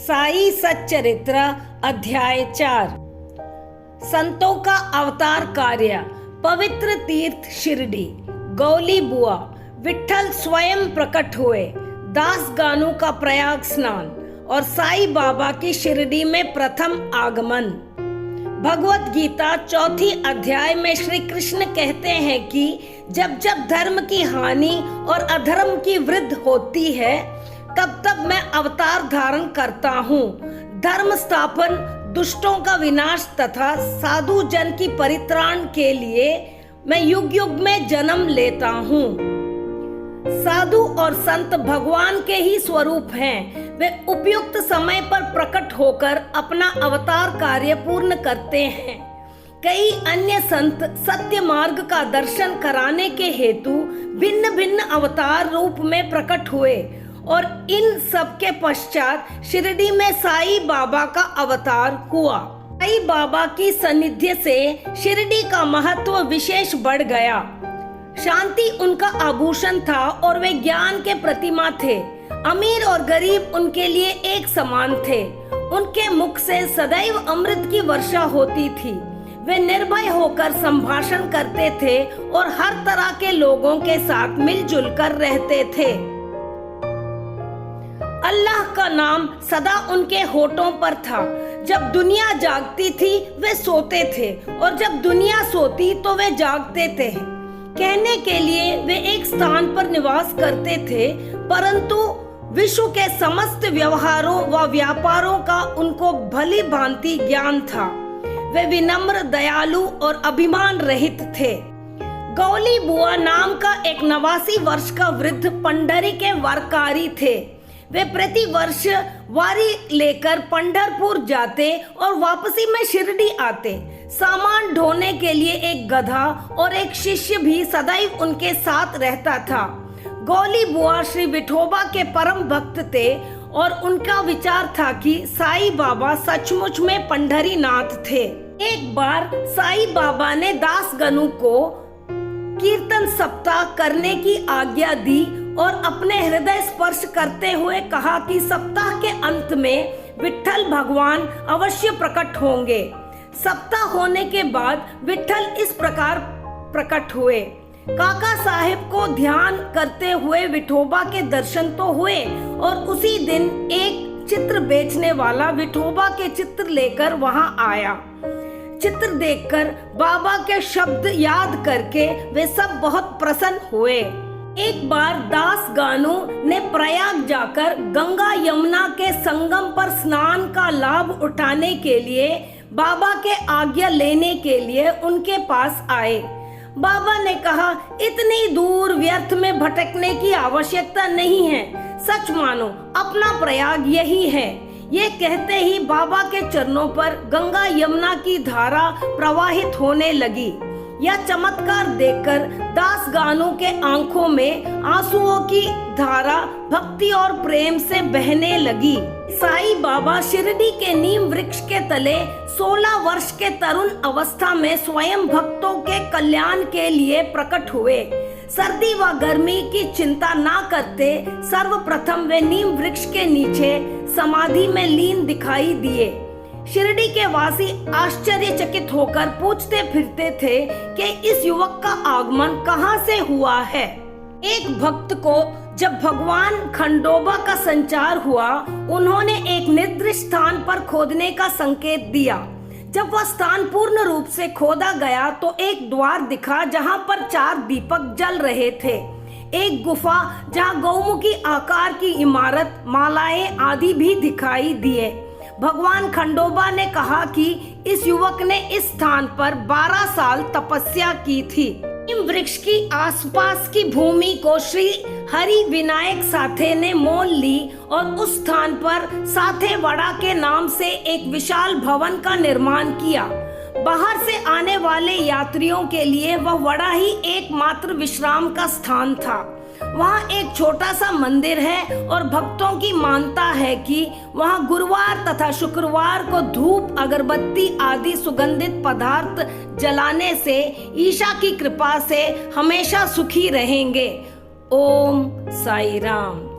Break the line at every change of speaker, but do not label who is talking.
साई सच्चरित्र अध्याय 4। संतों का अवतार कार्य। पवित्र तीर्थ शिरडी। गौली बुआ। विठ्ठल स्वयं प्रकट हुए। दास गानू का प्रयाग स्नान और साई बाबा की शिरडी में प्रथम आगमन। भगवत गीता चौथी अध्याय में श्री कृष्ण कहते हैं कि जब जब धर्म की हानि और अधर्म की वृद्धि होती है तब तब मैं अवतार धारण करता हूँ। धर्म स्थापन, दुष्टों का विनाश तथा साधु जन की परित्राण के लिए मैं युग युग में जन्म लेता हूँ। साधु और संत भगवान के ही स्वरूप हैं। वे उपयुक्त समय पर प्रकट होकर अपना अवतार कार्य पूर्ण करते हैं। कई अन्य संत सत्य मार्ग का दर्शन कराने के हेतु भिन्न भिन्न अवतार रूप में प्रकट हुए और इन सब के पश्चात शिरडी में साई बाबा का अवतार हुआ। साई बाबा की सानिध्य से शिरडी का महत्व विशेष बढ़ गया। शांति उनका आभूषण था और वे ज्ञान के प्रतिमा थे। अमीर और गरीब उनके लिए एक समान थे। उनके मुख से सदैव अमृत की वर्षा होती थी। वे निर्भय होकर संभाषण करते थे और हर तरह के लोगों के साथ मिलजुल कर रहते थे। अल्लाह का नाम सदा उनके होठों पर था। जब दुनिया जागती थी वे सोते थे और जब दुनिया सोती तो वे जागते थे। कहने के लिए वे एक स्थान पर निवास करते थे, परंतु विश्व के समस्त व्यवहारों व व्यापारों का उनको भली भांति ज्ञान था। वे विनम्र, दयालु और अभिमान रहित थे। गौली बुआ नाम का एक 89 वर्ष का वृद्ध पंढरी के वरकारी थे। वे प्रति वर्ष वारी लेकर पंढरपुर जाते और वापसी में शिरडी आते। सामान ढोने के लिए एक गधा और एक शिष्य भी सदैव उनके साथ रहता था। गौली बुआ श्री विठोबा के परम भक्त थे और उनका विचार था कि साई बाबा सचमुच में पंढरी नाथ थे। एक बार साई बाबा ने दास गनु को कीर्तन सप्ताह करने की आज्ञा दी और अपने हृदय स्पर्श करते हुए कहा कि सप्ताह के अंत में विठ्ठल भगवान अवश्य प्रकट होंगे। सप्ताह होने के बाद विठ्ठल इस प्रकार प्रकट हुए। काका साहेब को ध्यान करते हुए विठोबा के दर्शन तो हुए और उसी दिन एक चित्र बेचने वाला विठोबा के चित्र लेकर वहां आया। चित्र देखकर बाबा के शब्द याद करके वे सब बहुत प्रसन्न हुए। एक बार दास गानू ने प्रयाग जाकर गंगा यमुना के संगम पर स्नान का लाभ उठाने के लिए बाबा के आज्ञा लेने के लिए उनके पास आए। बाबा ने कहा, इतनी दूर व्यर्थ में भटकने की आवश्यकता नहीं है। सच मानो अपना प्रयाग यही है। ये कहते ही बाबा के चरणों पर गंगा यमुना की धारा प्रवाहित होने लगी। यह चमत्कार देखकर दास गानू के आंखों में आंसुओं की धारा भक्ति और प्रेम से बहने लगी। साई बाबा शिरडी के नीम वृक्ष के तले 16 वर्ष के तरुण अवस्था में स्वयं भक्तों के कल्याण के लिए प्रकट हुए। सर्दी व गर्मी की चिंता ना करते सर्वप्रथम वे नीम वृक्ष के नीचे समाधि में लीन दिखाई दिए। शिरडी के वासी आश्चर्यचकित होकर पूछते फिरते थे कि इस युवक का आगमन कहाँ से हुआ है। एक भक्त को जब भगवान खंडोबा का संचार हुआ, उन्होंने एक निर्दिष्ट स्थान पर खोदने का संकेत दिया। जब वह स्थान पूर्ण रूप से खोदा गया तो एक द्वार दिखा जहाँ पर 4 दीपक जल रहे थे। एक गुफा जहाँ गौमुखी आकार की इमारत, मालाएं आदि भी दिखाई दिए। भगवान खंडोबा ने कहा कि इस युवक ने इस स्थान पर 12 साल तपस्या की थी। नीम वृक्ष की आसपास की भूमि को श्री हरि विनायक साथे ने मोल ली और उस स्थान पर साथे वड़ा के नाम से एक विशाल भवन का निर्माण किया। बाहर से आने वाले यात्रियों के लिए वह वड़ा ही एकमात्र विश्राम का स्थान था। वहाँ एक छोटा सा मंदिर है और भक्तों की मानता है कि वहाँ गुरुवार तथा शुक्रवार को धूप, अगरबत्ती आदि सुगंधित पदार्थ जलाने से ईशा की कृपा से हमेशा सुखी रहेंगे। ओम साई राम।